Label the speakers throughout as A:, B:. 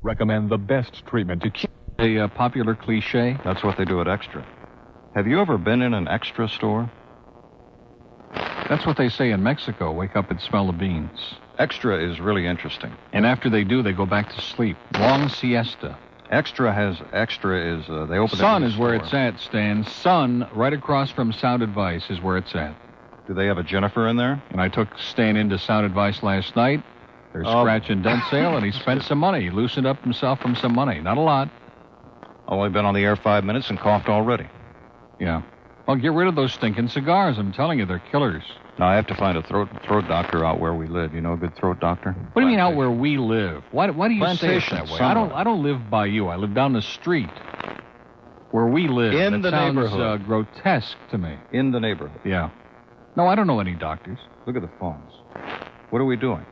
A: Recommend the best treatment to keep...
B: A popular cliche.
C: That's what they do at Extra. Have you ever been in an Extra store?
B: That's what they say in Mexico. Wake up and smell the beans.
C: Extra is really interesting.
B: And after they do, they go back to sleep. Long siesta.
C: Extra is, they open
B: Sun
C: it in
B: is where it's at, Stan. Sun, right across from Sound Advice, is where it's at.
C: Do they have a Jennifer in there?
B: And I took Stan into Sound Advice last night. There's scratch and dent sale, and he spent some money. He loosened up himself from some money. Not a lot.
C: Only been on the air 5 minutes and coughed already.
B: Yeah. Well, get rid of those stinking cigars. I'm telling you, they're killers.
C: Now, I have to find a throat doctor out where we live. You know a good throat doctor?
B: What do you mean out where we live? Why do you say it that way? I don't live by you. I live down the street where we live.
C: In the neighborhood.
B: That sounds grotesque to me.
C: In the neighborhood.
B: Yeah. No, I don't know any doctors.
C: Look at the phones. What are we doing?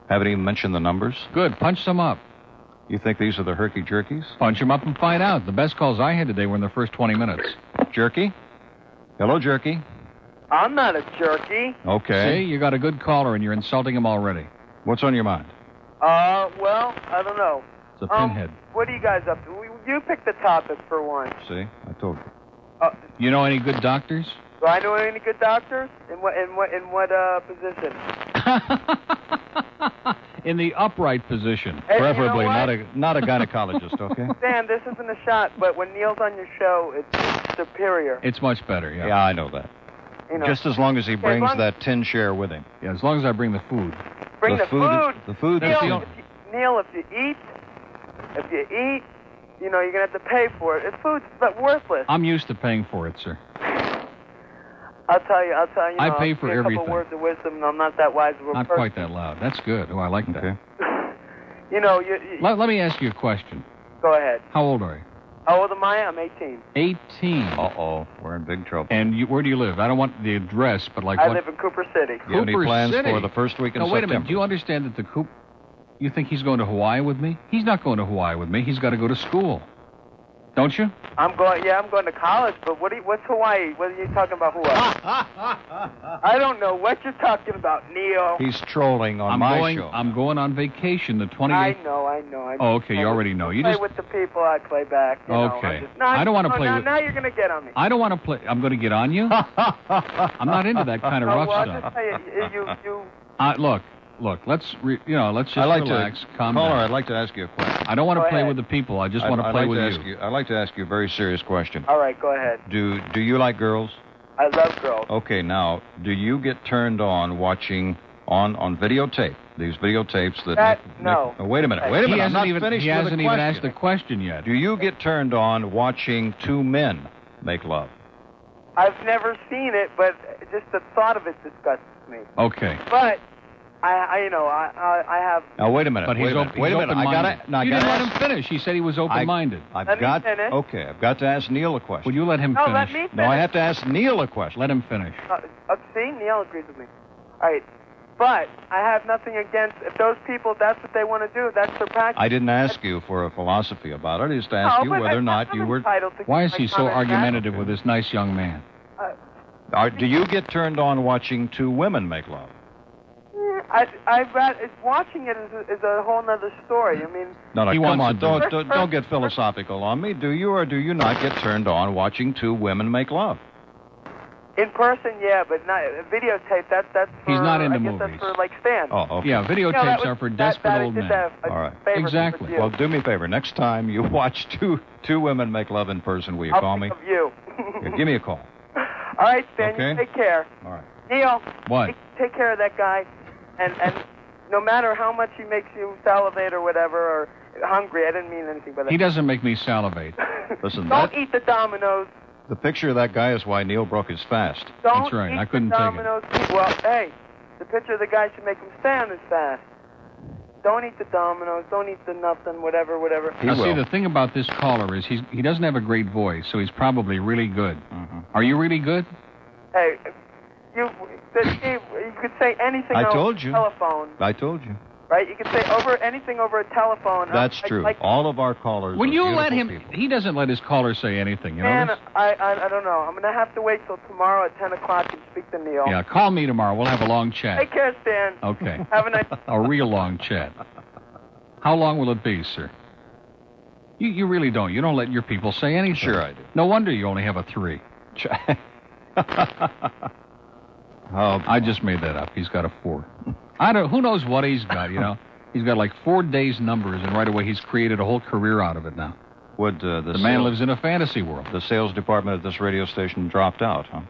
C: Haven't even mentioned the numbers?
B: Good. Punch them up.
C: You think these are the herky-jerkies?
B: Punch them up and find out. The best calls I had today were in the first 20 minutes.
C: Jerky? Hello, Jerky.
D: I'm not a jerky.
C: Okay.
B: See, you got a good caller and you're insulting him already.
C: What's on your mind?
D: Well, I don't know.
B: It's a pinhead.
D: What are you guys up to? You pick the topic for once.
C: See, I told you.
B: You know any good doctors?
D: Do I know any good doctors? In what position?
B: In the upright position.
D: Hey,
C: Preferably
D: you know
C: not a gynecologist, okay?
D: Dan, this isn't a shot, but when Neil's on your show, it's superior.
B: It's much better, yeah.
C: Yeah, I know that.
D: You know.
C: Just as long as he brings that tin share with him.
B: Yeah, as long as I bring the food.
D: Bring the food.
C: The food.
D: Neil, if you eat, you know, you're going to have to pay for it. It's food's worthless.
B: I'm used to paying for it, sir.
D: I'll tell you.
B: I pay for everything.
D: A couple words of wisdom, and I'm not that wise of a person.
B: Not quite that loud. That's good. Oh, I like that.
C: Okay.
D: You know,
B: Let me ask you a question.
D: Go ahead.
B: How old are you?
D: How old am I? I'm 18.
B: 18.
C: Uh-oh, we're in big trouble.
B: And where do you live? I don't want the address, but like
D: I
B: what?
D: live in Cooper City.
C: Do you have any plans
B: City?
C: for the first week in
B: Wait a
C: September?
B: minute. Do you understand that you think he's going to Hawaii with me? He's not going to Hawaii with me. He's got to go to school. Don't you?
D: I'm going to college, but what's Hawaii? What are you talking about, Hawaii? I don't know what you're talking about, Neil.
C: He's trolling on my show.
B: I'm going on vacation the 28th.
D: I know.
B: Oh, okay, you already know. You
D: play
B: just
D: with the people I play back.
B: Okay. I don't want to play with...
D: Now you're going to get on me.
B: I don't want to play... I'm going to get on you? I'm not into that kind of rough
D: I'll
B: stuff.
D: just tell you,
B: Look, let's just relax, calm down.
C: Caller, I'd like to ask you a question.
B: I don't want to play with the people. I just want to play with you.
C: I'd like to ask you a very serious question.
D: All right, go ahead.
C: Do you like girls?
D: I love girls.
C: Okay, now, do you get turned on watching on videotape? These videotapes that...
D: No.
C: Wait a minute. I'm not finished with the question.
B: He hasn't even asked the question yet.
C: Do you get turned on watching two men make love?
D: I've never seen it, but just the thought of it disgusts me.
B: Okay.
D: But... I have...
C: Now, wait a minute.
B: But
C: wait a minute.
B: You didn't let him finish. He said he was open-minded.
D: Let me finish.
C: Okay, I've got to ask Neil a question.
B: Will you let him finish?
D: Let me finish.
C: No, I have to ask Neil a question.
B: Let him finish.
D: See, Neil agrees with me. All right. But I have nothing against... If those people, that's what they want to do, that's their passion.
C: I didn't ask you for a philosophy about it. I just asked you whether or not you were...
B: Why is he so argumentative with this nice young man?
C: Do you get turned on watching two women make love?
D: Watching it is a whole other story. I mean...
C: No, come on. Don't get philosophical on me. Do you or do you not get turned on watching two women make love?
D: In person, yeah, but not videotape. That's for...
B: He's not into
D: movies.
B: movies.
D: That's for, like, Stan.
C: Oh, okay.
B: Yeah, videotapes are for desperate old men.
C: All right.
B: Exactly.
C: Well, do me a favor. Next time you watch two women make love in person, will you call me?
D: Of you.
C: Yeah, give me a call.
D: All right, Stan.
C: Okay.
D: You take care.
C: All right.
D: Neil.
B: What?
D: Take care of that guy. And no matter how much he makes you salivate or whatever, or hungry, I didn't mean anything by that.
B: He doesn't make me salivate.
C: Listen,
D: don't eat the Dominoes.
C: The picture of that guy is why Neil broke his fast.
D: Don't
B: That's right.
D: eat
B: I couldn't
D: the
B: take
D: Dominoes. Well, hey, the picture of the guy should make him stand his fast. Don't eat the Dominoes. Don't eat the nothing, whatever.
B: Now, see, the thing about this caller is he doesn't have a great voice, so he's probably really good.
C: Mm-hmm.
B: Are you really good?
D: Hey, you could say anything over the telephone.
C: I told you.
D: Right? You could say anything over a telephone.
C: That's true. All of our callers
B: Will you let him...
C: people.
B: He doesn't let his callers say anything, you know
D: Man,
B: this?
D: I don't know. I'm going to have to wait till tomorrow at 10 o'clock and speak to Neil.
B: Yeah, call me tomorrow. We'll have a long chat.
D: Take care, Stan.
B: Okay.
D: Have a nice...
B: A real long chat. How long will it be, sir? You really don't. You don't let your people say anything.
C: Sure I do.
B: No wonder you only have a 3. I just made that up. He's got a 4. Who knows what he's got, you know? He's got like 4 days numbers, and right away he's created a whole career out of it now.
C: Would
B: the man lives in a fantasy world.
C: The sales department at this radio station dropped out, huh?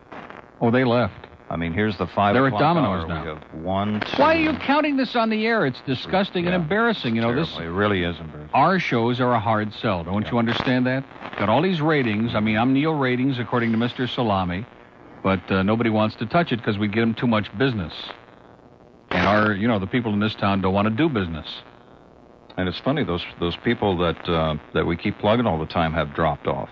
B: Oh, they left.
C: I mean, here's the 5
B: They're
C: o'clock
B: at Domino's
C: hour.
B: now.
C: We have 1, 2...
B: Why are you counting this on the air? It's disgusting and embarrassing. You know,
C: Terribly. It really is embarrassing.
B: Our shows are a hard sell. Don't you understand that? Got all these ratings. I mean, I'm Neil Ratings, according to Mr. Salami, but nobody wants to touch it because we get them too much business. And the people in this town don't want to do business.
C: And it's funny, those people that we keep plugging all the time have dropped off.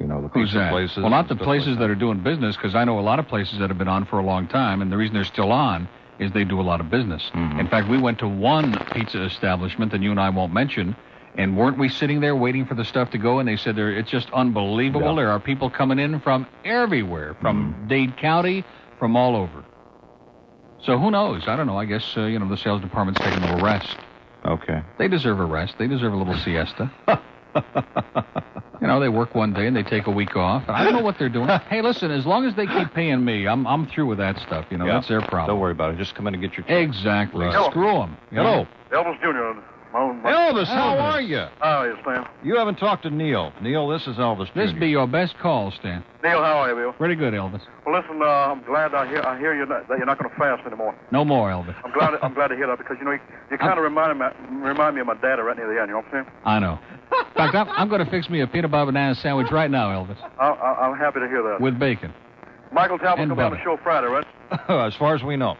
C: You know, the pizza places.
B: Well, not the places that are doing business, because I know a lot of places that have been on for a long time, and the reason they're still on is they do a lot of business.
C: Mm-hmm.
B: In fact, we went to one pizza establishment that you and I won't mention, and weren't we sitting there waiting for the stuff to go, and they said it's just unbelievable. Yeah. There are people coming in from everywhere, from Dade County, from all over. So who knows? I don't know. I guess, the sales department's taking a little rest.
C: Okay.
B: They deserve a rest. They deserve a little siesta. They work one day and they take a week off. I don't know what they're doing. Hey, listen, as long as they keep paying me, I'm through with that stuff. That's their problem.
C: Don't worry about it. Just come in and get your check.
B: Exactly.
C: Right.
B: Screw them.
C: Hello.
E: Elvis Jr.
C: Elvis, how are you?
E: How are you, Stan?
C: You haven't talked to Neil. Neil, this is Elvis Jr.
B: This be your best call, Stan.
E: Neil, how are you, Bill?
B: Pretty good, Elvis.
E: Well, listen, I'm glad I hear you that you're not going to fast anymore.
B: No more, Elvis.
E: I'm glad to hear that because you kind of remind me of my daddy right near the end. You know what I'm saying?
B: I know. In fact, I'm going to fix me a peanut butter banana sandwich right now, Elvis.
E: I'm happy to hear that.
B: With bacon.
E: Michael Talbot's going to be on the show Friday, right?
C: As far as we know.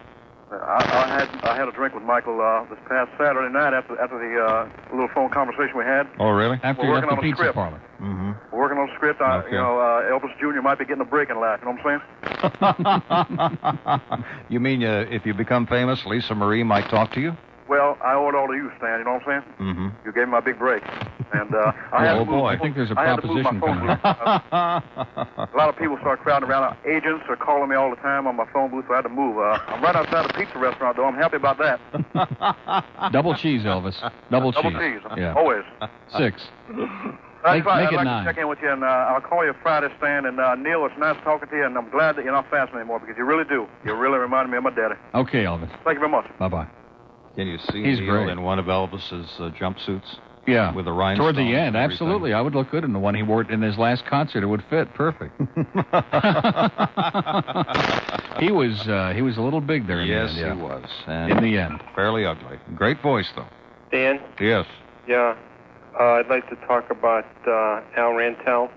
E: I had a drink with Michael this past Saturday night after the little phone conversation we had.
C: Oh, really?
B: After you left the pizza parlor.
C: Mm-hmm.
E: We're working on a script.
C: Okay.
E: Elvis Jr. might be getting a break in life. You know what I'm
C: saying? You mean if you become famous, Lisa Marie might talk to you?
E: Well, I owe it all to you, Stan. You know what I'm saying?
C: Mm-hmm.
E: You gave me my big break. And
B: I think there's a proposition coming up.
E: A lot of people start crowding around. Agents are calling me all the time on my phone booth, so I had to move. I'm right outside the pizza restaurant, though. I'm happy about that.
B: Double cheese, Elvis. Double cheese.
E: Double cheese.
B: Yeah.
E: Always.
B: 6.
E: I'd
B: Make
E: like
B: it
E: to
B: 9.
E: check in with you, and I'll call you Friday, Stan. And Neil, it's nice talking to you, and I'm glad that you're not fasting anymore because you really do. You really remind me of my daddy.
B: Okay, Elvis.
E: Thank you very much.
B: Bye-bye.
C: Can you see
B: He's
C: Neil
B: great.
C: in one of Elvis's jumpsuits?
B: Yeah.
C: With the rhinestones.
B: Toward the end, absolutely. I would look good in the one he wore in his last concert. It would fit perfect. He was a little big there in the end.
C: Yes,
B: Yeah.
C: he was. And
B: in the end.
C: Fairly ugly. Great voice, though.
F: Dan?
C: Yes.
F: Yeah. I'd like to talk about Al Rantel.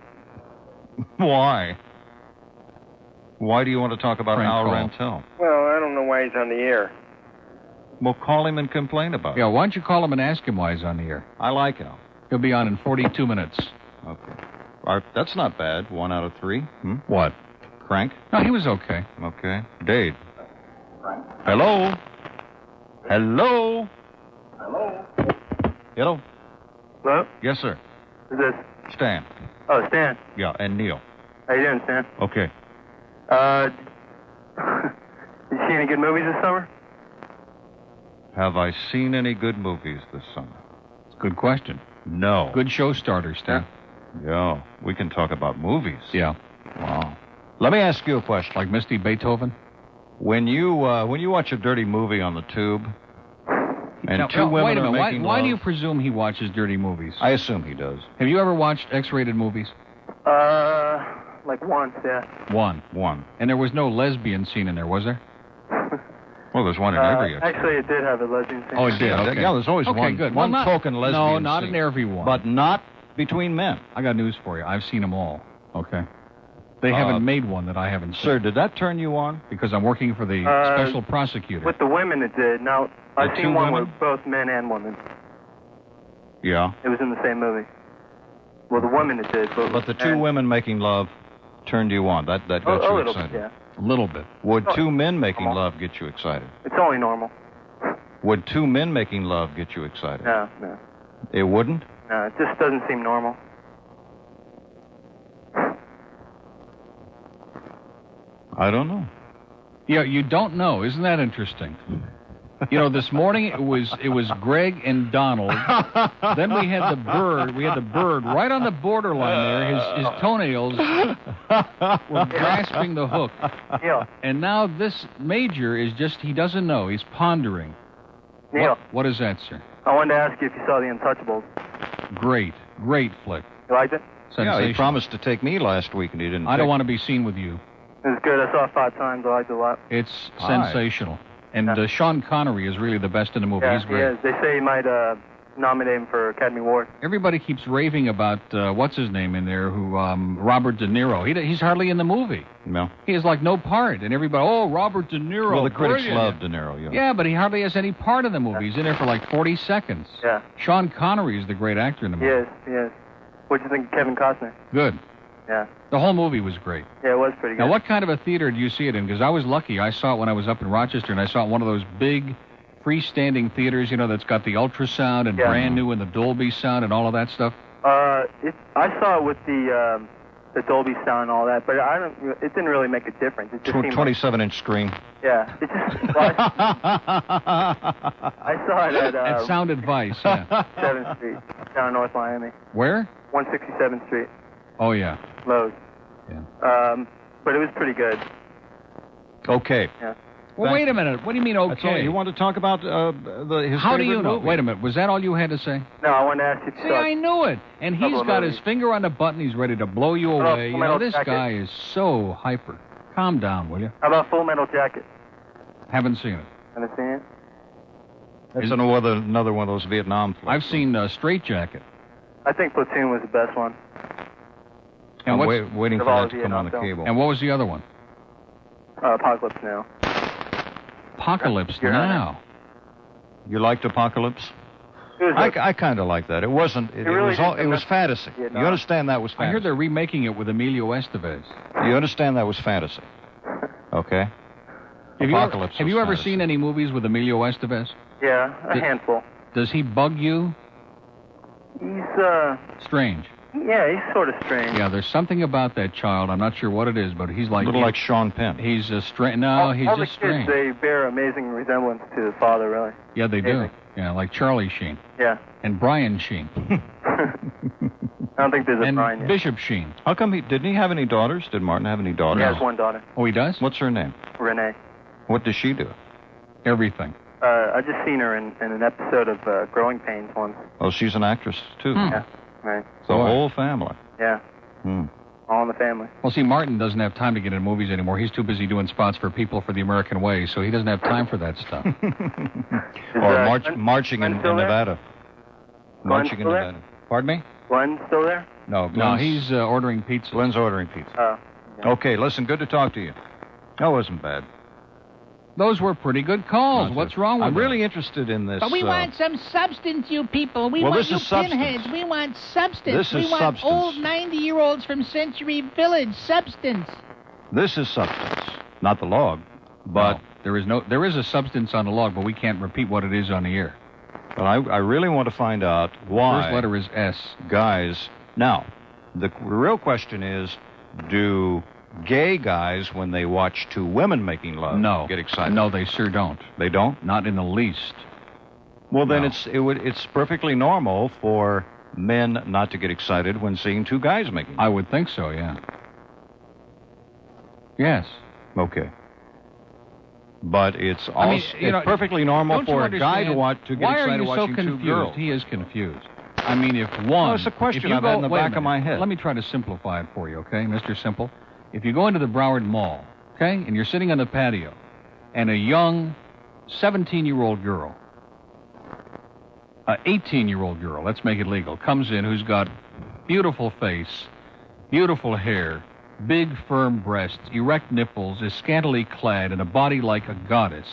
C: Why? Why do you want to talk about
B: Frank
C: Al
B: Call.
C: Rantel?
F: Well, I don't know why he's on the air.
C: Well, call him and complain about it.
B: Yeah, why don't you call him and ask him why he's on the air?
C: I like Al.
B: He'll be on in 42 minutes.
C: Okay. That's not bad. 1 out of 3.
B: What?
C: Crank?
B: No, he was okay.
C: Okay. Dade. Hello? Hello?
D: Hello?
C: Hello?
D: Hello?
C: Yes, sir.
D: Who's this?
C: Stan.
D: Oh, Stan.
C: Yeah, and Neil.
D: How you doing, Stan?
C: Okay.
D: Did you see any good movies this summer?
C: Have I seen any good movies this summer?
B: It's a good question.
C: No.
B: Good show starter, Stan.
C: Yeah. We can talk about movies.
B: Yeah.
C: Wow. Let me ask you a question.
B: Like Misty Beethoven?
C: When you watch a dirty movie on the tube, and
B: now,
C: two women
B: wait a
C: are
B: minute.
C: making
B: Why
C: love,
B: do you presume he watches dirty movies?
C: I assume he does.
B: Have you ever watched X-rated movies?
D: Like once, yeah.
C: One.
B: And there was no lesbian scene in there, was there?
C: Well, there's one in every.
D: Actually, it did have a lesbian scene.
B: Oh, it did. Okay.
C: Yeah, there's always
B: Okay, good.
C: one
B: Well,
C: token lesbian
B: No, not
C: scene.
B: in every one.
C: But not between men.
B: I got news for you. I've seen them all. Okay. They haven't made one that I haven't seen.
C: Sir, did that turn you on?
B: Because I'm working for the special prosecutor.
D: With the women, it did. Now, I've
C: two
D: seen one
C: women?
D: with both men and women.
C: Yeah.
D: It was in the same movie. Well, the women, it did.
C: But the two women making love turned you on. That got
D: a
C: you
D: little
C: excited.
D: bit, yeah.
B: A little bit.
C: Would two men making love get you excited?
D: It's only normal.
C: Would two men making love get you excited?
D: No.
C: It wouldn't?
D: No, it just doesn't seem normal.
C: I don't know.
B: Yeah, you don't know. Isn't that interesting? You know, this morning it was Greg and Donald. Then we had the bird. We had the bird right on the borderline there. His toenails were grasping the hook.
D: Neil.
B: And now this Major is just, he doesn't know. He's pondering.
D: Neil.
B: What is that, sir?
D: I wanted to ask you if you saw The Untouchables.
B: Great flick.
D: You liked it?
B: Sensational.
C: Yeah, he promised to take me last week, and he didn't.
B: I don't want to be seen with you.
D: It was good. I saw it 5 times. I liked it a lot.
B: It's sensational. And Sean Connery is really the best in the movie.
D: Yeah,
B: He's great.
D: he is. They say he might nominate him for Academy Award.
B: Everybody keeps raving about, what's his name in there, who, Robert De Niro. He's hardly in the movie.
C: No.
B: He has, like, no part. And everybody, Robert De Niro.
C: Well, the critics
B: brilliant.
C: love De Niro, yeah.
B: Yeah, but he hardly has any part in the movie. He's in there for, like, 40 seconds.
D: Yeah.
B: Sean Connery is the great actor in the movie.
D: He is. What do you think of Kevin Costner?
B: Good.
D: Yeah.
B: The whole movie was great.
D: Yeah, it was pretty good.
B: Now, what kind of a theater do you see it in? Because I was lucky. I saw it when I was up in Rochester, and I saw it in one of those big freestanding theaters, that's got the ultrasound and brand new and the Dolby sound and all of that stuff.
D: I saw it with the Dolby sound and all that, but it didn't really make a difference. It just seemed
C: 27-inch screen.
D: Yeah. It just, I saw it at
B: At Sound Advice, yeah.
D: 7th Street, down in North Miami.
B: Where?
D: 167th Street.
B: Oh, yeah.
D: Lowe's.
B: Yeah.
D: But it was pretty good.
C: Okay.
D: Yeah.
B: Well, wait a minute. What do you mean, okay?
C: You want to talk about his
B: How do
C: favorite
B: you know?
C: movie?
B: Wait a minute. Was that all you had to say?
D: No, I wanted to ask you if you
B: See,
D: saw
B: I knew it. And he's got his finger on the button. He's ready to blow you away. This guy is so hyper. Calm down, will you?
D: How about Full Metal Jacket?
B: Haven't seen it.
D: Haven't seen it?
C: That's another one of those Vietnam flicks.
B: I've seen Straight Jacket.
D: I think Platoon was the best one.
B: And
C: I'm waiting for that to come on the
D: Vietnam
C: cable.
B: And what was the other one?
D: Apocalypse Now.
B: Apocalypse Now.
C: You liked Apocalypse? I kind of like that. It wasn't. It was fantasy. You understand that was fantasy?
B: I heard they're remaking it with Emilio Estevez.
C: You understand that was fantasy? Okay.
B: Have you ever seen any movies with Emilio Estevez?
D: Yeah, a handful.
B: Does he bug you?
D: He's
B: strange.
D: Yeah, he's sort of strange.
B: Yeah, there's something about that child. I'm not sure what it is, but he's like...
C: A little like Sean Penn.
B: He's strange. No, he's just strange.
D: All the kids, they bear amazing resemblance to the father, really.
B: Yeah, they do. Yeah, like Charlie Sheen.
D: Yeah.
B: And Brian Sheen.
D: I don't think there's a Brian yet.
B: Bishop Sheen.
C: How come didn't he have any daughters? Did Martin have any daughters?
D: He has one daughter.
B: Oh, he does?
C: What's her name?
D: Renee.
C: What does she do?
B: Everything.
D: I just seen her in an episode of Growing Pains once.
C: Oh, she's an actress, too.
D: Yeah, right.
C: The whole family.
D: Yeah. All in the family.
B: Well, see, Martin doesn't have time to get into movies anymore. He's too busy doing spots for People for the American Way, so he doesn't have time for that stuff.
C: Or marching in Nevada. Marching in Nevada. Pardon me?
D: Glenn's still there?
C: No,
B: he's ordering pizza.
C: Glenn's ordering pizza.
D: Oh. Yeah.
C: Okay, listen, good to talk to you. That wasn't bad.
B: Those were pretty good calls. What's wrong with
C: I'm really interested in this.
G: But we want some substance, you people. We want you pinheads. We want substance. We want old 90-year-olds from Century Village. Substance.
C: This is substance, not the log. But
B: there is a substance on the log, but we can't repeat what it is on the air.
C: But I really want to find out why.
B: First letter is S.
C: Guys. Now, the real question is, do gay guys, when they watch two women making love, get excited?
B: No, they sure don't.
C: They don't?
B: Not in the least.
C: Well, then it's perfectly normal for men not to get excited when seeing two guys making love.
B: I would think so, yeah. Yes.
C: Okay. But it's also perfectly normal for a guy to get excited watching two girls.
B: He is confused. I mean, if one...
C: No, it's a question I've had in the back of my head.
B: Let me try to simplify it for you, okay, Mr. Simple? If you go into the Broward Mall, okay, and you're sitting on the patio, and a young 17-year-old girl, 18-year-old girl, let's make it legal, comes in who's got beautiful face, beautiful hair, big firm breasts, erect nipples, is scantily clad in a body like a goddess,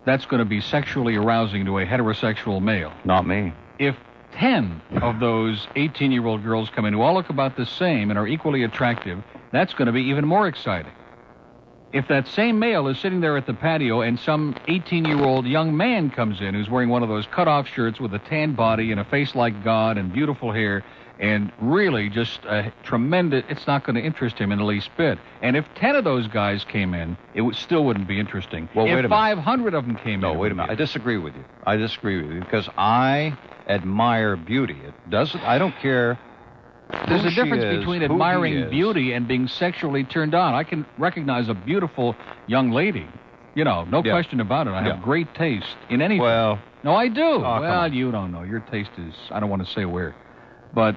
B: that's going to be sexually arousing to a heterosexual male.
C: Not me.
B: If 10 of those 18-year-old girls come in who all look about the same and are equally attractive, that's going to be even more exciting. If that same male is sitting there at the patio and some 18-year-old young man comes in who's wearing one of those cut-off shirts with a tan body and a face like God and beautiful hair and really just tremendous. It's not going to interest him in the least bit. And if 10 of those guys came in, it still wouldn't be interesting.
C: Well, wait a minute.
B: If 500 of them came in...
C: No, wait a minute. I disagree with you. Because I admire beauty. It doesn't... I don't care...
B: There's a difference between admiring beauty and being sexually turned on. I can recognize a beautiful young lady. No question about it. I have great taste in anything.
C: Well...
B: No, I do. Well, you don't know. Your taste is... I don't want to say where. But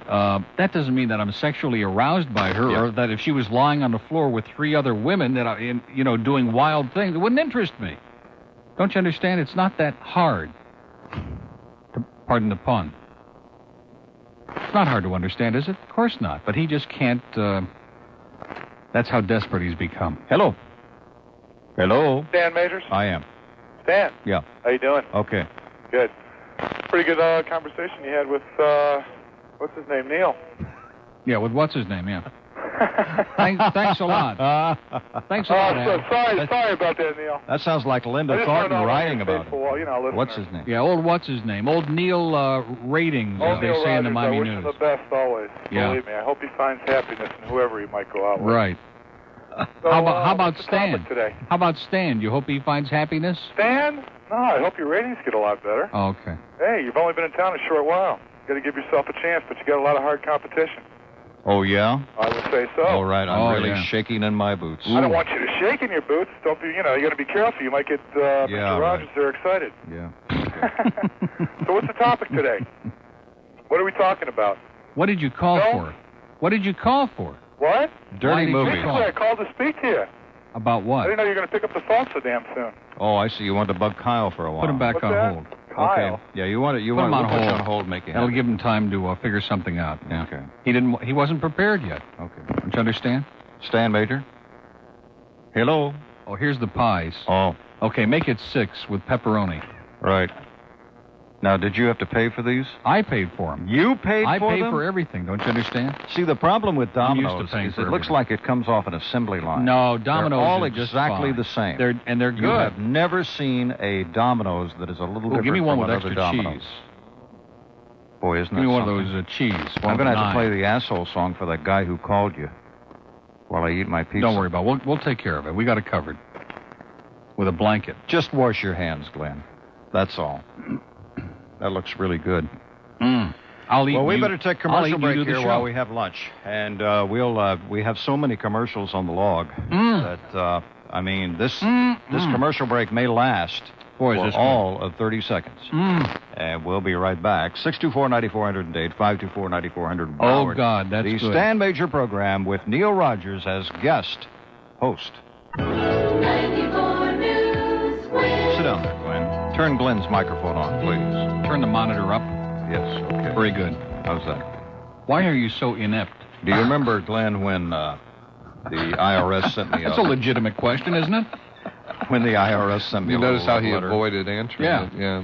B: that doesn't mean that I'm sexually aroused by her, or that if she was lying on the floor with 3 other women that doing wild things, it wouldn't interest me. Don't you understand? It's not that hard. Pardon the pun. It's not hard to understand, is it? Of course not. But he just can't... that's how desperate he's become.
C: Hello. Hello.
E: Stan Majors?
C: I am.
E: Stan?
C: Yeah.
E: How you doing?
C: Okay.
E: Good. Pretty good conversation you had with, what's his name, Neil?
B: Yeah, with what's his name, yeah. Thanks a lot. Thanks a lot.
E: Sorry about that, Neil.
C: That sounds like Linda Thornton writing about it. What's his name?
B: Yeah, old what's his name? Old Neil Ratings, as they say in the Miami News.
E: I wish him the best always.
B: Yeah.
E: Believe me, I hope he finds happiness in whoever he might go out with.
B: Right.
E: So,
B: how about
E: Stan?
B: Today? How about Stan? You hope he finds happiness?
E: Stan? No, I hope your ratings get a lot better.
B: Oh, okay.
E: Hey, you've only been in town a short while. You got to give yourself a chance, but you got a lot of hard competition.
C: Oh, yeah?
E: I would say so.
C: All right, I'm really shaking in my boots.
E: I don't want you to shake in your boots. Don't be, you got to be careful. You might get Mr. Rogers there excited.
C: Yeah.
E: So what's the topic today? What are we talking about?
B: What did you call for? What did you call for?
E: What?
C: Dirty movies.
E: I called to speak to you.
B: About what?
E: I didn't know you were going to pick up the phone so damn soon.
C: Oh, I see. You wanted to bug Kyle for a while.
B: Put him back on hold.
E: Kyle?
C: Okay. Yeah, you want him on hold.
B: That'll give him time to figure something out.
C: Yeah. Okay.
B: He wasn't prepared yet.
C: Okay.
B: Don't you understand?
C: Stan Major? Hello?
B: Oh, here's the pies.
C: Oh.
B: Okay, make it 6 with pepperoni.
C: Right. Now, did you have to pay for these?
B: I paid for them.
C: You paid for them?
B: I pay for everything, don't you understand?
C: See, the problem with Domino's is it looks like it comes off an assembly line.
B: No, Domino's
C: they're all
B: are
C: exactly the same.
B: They're good.
C: You have never seen a Domino's that is a little different
B: give me one
C: from
B: with
C: another
B: extra
C: Domino's.
B: Cheese.
C: Boy, isn't that
B: Give me one
C: something?
B: of those cheese.
C: I'm going to have to play the asshole song for that guy who called you while I eat my pizza.
B: Don't worry about it. We'll take care of it. We got it covered. With a blanket.
C: Just wash your hands, Glenn. That's all. That looks really good.
B: I'll eat.
C: Well, we better take commercial break here while we have lunch, and we have so many commercials on the log that this commercial break may last for all of 30 seconds. And we'll be right back. 624-9408, 524-9400.
B: Oh God, that's
C: the
B: good.
C: Stan Major program with Neil Rogers as guest host.
H: 94 News.
C: Sit down there, Glenn. Turn Glenn's microphone on, please.
B: Turn the monitor up.
C: Yes, okay.
B: Very good.
C: How's that?
B: Why are you so inept?
C: Do you remember, Glenn, when the IRS sent me
B: That's a legitimate question, isn't it?
C: When the IRS sent me
I: you
C: a
I: notice how he
C: letter,
I: avoided answering it? Yeah.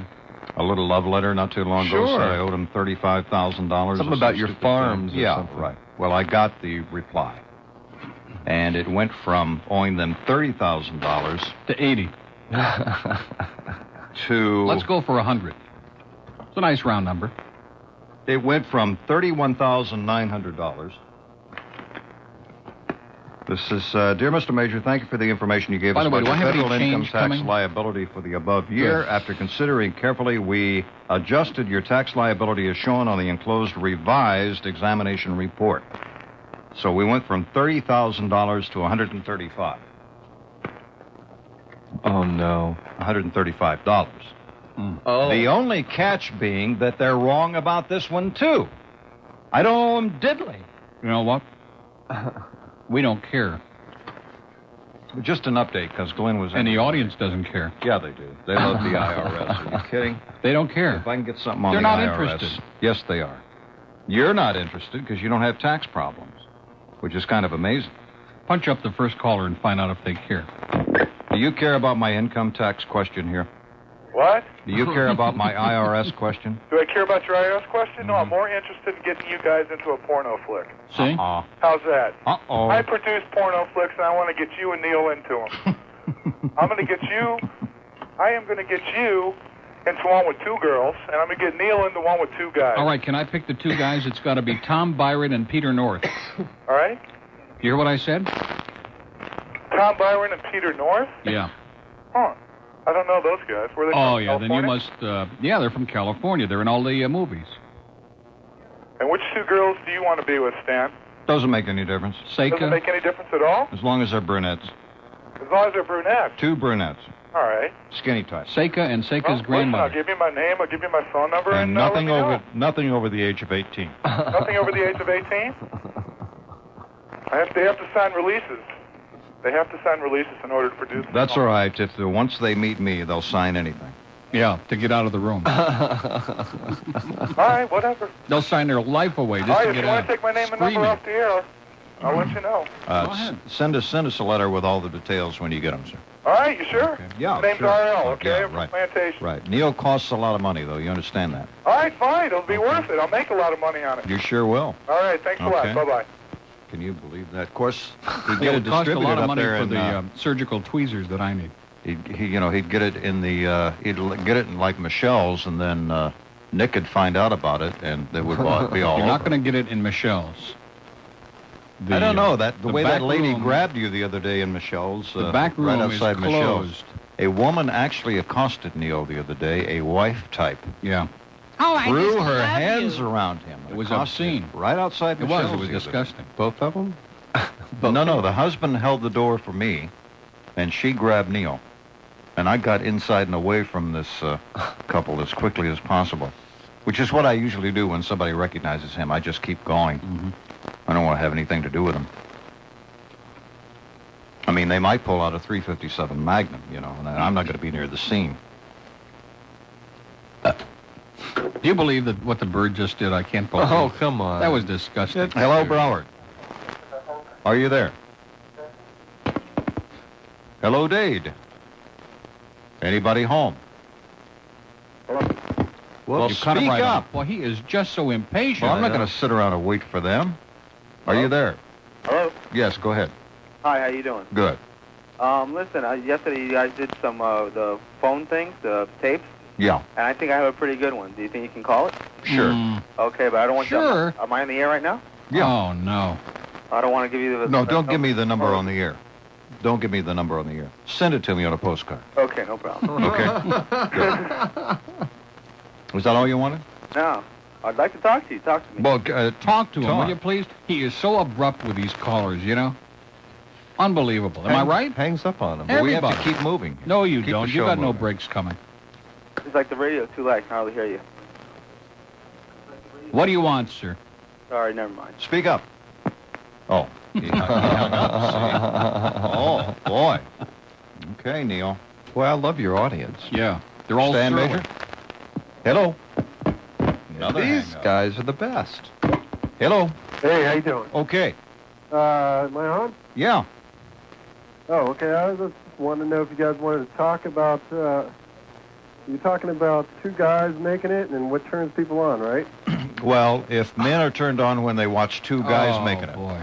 C: A little love letter not too long ago said I owed him $35,000.
I: Something about your farms or something.
C: Right. Well, I got the reply. And it went from owing them $30,000
B: to 80.
C: To...
B: Let's go for 100. It's a nice round number.
C: It went from $31,900. This is, dear Mr. Major, thank you for the information you gave us about the federal income tax liability for the above year. Yes. After considering carefully, we adjusted your tax liability as shown on the enclosed revised examination report. So we went from $30,000 to $135,000.
I: Oh, no.
C: $135.
I: Oh.
C: The only catch being that they're wrong about this one, too. I don't owe them diddly.
B: You know what? We don't care.
C: Just an update, because Glenn was...
B: And the audience doesn't care.
C: Yeah, they do. They love the IRS. Are you kidding?
B: They don't care.
C: If I can get something on
B: They're
C: the IRS...
B: They're not interested.
C: Yes, they are. You're not interested because you don't have tax problems, which is kind of amazing.
B: Punch up the first caller and find out if they care.
C: Do you care about my income tax question here?
E: What?
C: Do you care about my IRS question?
E: Do I care about your IRS question? No, I'm more interested in getting you guys into a porno flick.
B: See?
E: How's that?
C: Uh-oh.
E: I produce porno flicks, and I want to get you and Neil into them. I am going to get you
J: into one with two girls, and I'm going to get Neil into one with two guys.
B: All right, can I pick the two guys? It's got to be Tom Byron and Peter North.
J: All right.
B: You hear what I said?
J: Tom Byron and Peter North?
B: Yeah.
J: Huh. I don't know those guys. Were they from
B: California?
J: Then
B: you must... yeah, they're from California. They're in all the movies.
J: And which two girls do you want to be with, Stan?
C: Doesn't make any difference.
B: Seika?
J: Doesn't make any difference at all?
C: As long as they're brunettes.
J: As long as they're brunettes?
C: Two brunettes.
J: All right.
C: Skinny type.
B: Seika and Seika's grandmother.
J: Listen, I'll give you my name, I'll give you my phone number,
C: and nothing over the age of 18.
J: Nothing over the age of 18? They have to sign releases. They have to sign releases in order to produce.
C: That's all right. Once they meet me, they'll sign anything.
B: Yeah, to get out of the room.
J: All right, whatever.
B: They'll sign their life away just to get out.
J: If you want to take my name and number off the air, I'll let you know.
B: Go ahead.
C: Send us a letter with all the details when you get them, sir.
J: All right, you sure?
C: Okay. Yeah,
J: my name's
C: sure.
J: RL, okay?
C: Yeah, right.
J: Plantation.
C: Right. Neil costs a lot of money, though. You understand that?
J: All right, fine. It'll be worth it. I'll make a lot of money on it.
C: You sure will.
J: All right, thanks a lot. Bye-bye.
C: Can you believe that? Of course, he'd
B: It
C: get it
B: would cost a
C: distributed
B: lot of
C: up
B: money
C: there
B: for
C: in,
B: the surgical tweezers that I need.
C: He'd get it in the, he'd get it in like Michelle's, and then Nick would find out about it, and they would be all
B: You're not going to get it in Michelle's.
C: I don't know the way that lady grabbed you the other day in Michelle's.
B: The back room
C: right outside
B: is
C: Michelle's.
B: closed.
C: A woman actually accosted Neil the other day, a wife type.
B: Yeah.
G: Oh, I
C: Threw
G: just
C: her
G: love
C: hands
G: you.
C: around him.
B: It was
C: accosted him
B: obscene.
C: Right outside Michelle's.
B: It was disgusting.
I: Both of them?
C: No, the husband held the door for me, and she grabbed Neil. And I got inside and away from this couple as quickly as possible, which is what I usually do when somebody recognizes him. I just keep going.
B: Mm-hmm.
C: I don't want to have anything to do with him. I mean, they might pull out a .357 Magnum, and I'm not going to be near the scene.
B: Do you believe that what the bird just did? I can't believe.
I: Oh, come on.
B: That was disgusting.
C: Hello, Broward. Are you there? Hello, Dade. Anybody home? Well, speak up.
B: Well, he is just so impatient.
C: Well, I'm not going to sit around and wait for them. Are you there?
D: Hello?
C: Yes, go ahead.
D: Hi, how you doing?
C: Good.
D: Listen, yesterday you guys did some the phone things, the tapes.
C: Yeah.
D: And I think I have a pretty good one. Do you think you can call it?
C: Sure.
D: Okay, but I don't want
B: Sure.
D: Am I on the air right now?
C: Yeah.
B: Oh, no.
D: I don't want to give you the...
C: No, don't give me the number on the air. Don't give me the number on the air. Send it to me on a postcard.
D: Okay, no problem.
C: Okay. Good. Was that all you wanted?
D: No. I'd like to talk to you. Talk to me.
C: Well,
B: talk to him, will you please? He is so abrupt with these callers, Unbelievable. Am I right?
I: Hangs up on him.
C: But we have
B: Everybody.
C: to keep moving.
B: No, you
C: Keep
B: don't.
C: the
B: You
C: show
B: got no
C: moving.
B: breaks coming.
D: It's like the radio's too loud. I can hardly hear you.
B: What do you want, sir?
D: Sorry, never mind.
C: Speak up. Oh. Oh, boy. Okay, Neil.
I: Boy, I love your audience.
B: Yeah. They're all
C: Stan
B: surly.
C: Major? Hello. Another
I: These
C: hang-up.
I: guys are the best.
C: Hello.
K: Hey, how you doing?
C: Okay.
K: Am I on?
C: Yeah.
K: Oh, okay. I was just wanting to know if you guys wanted to talk about, you're talking about two guys making it and what turns people on, right?
C: Well, if men are turned on when they watch two guys making it.
B: Boy.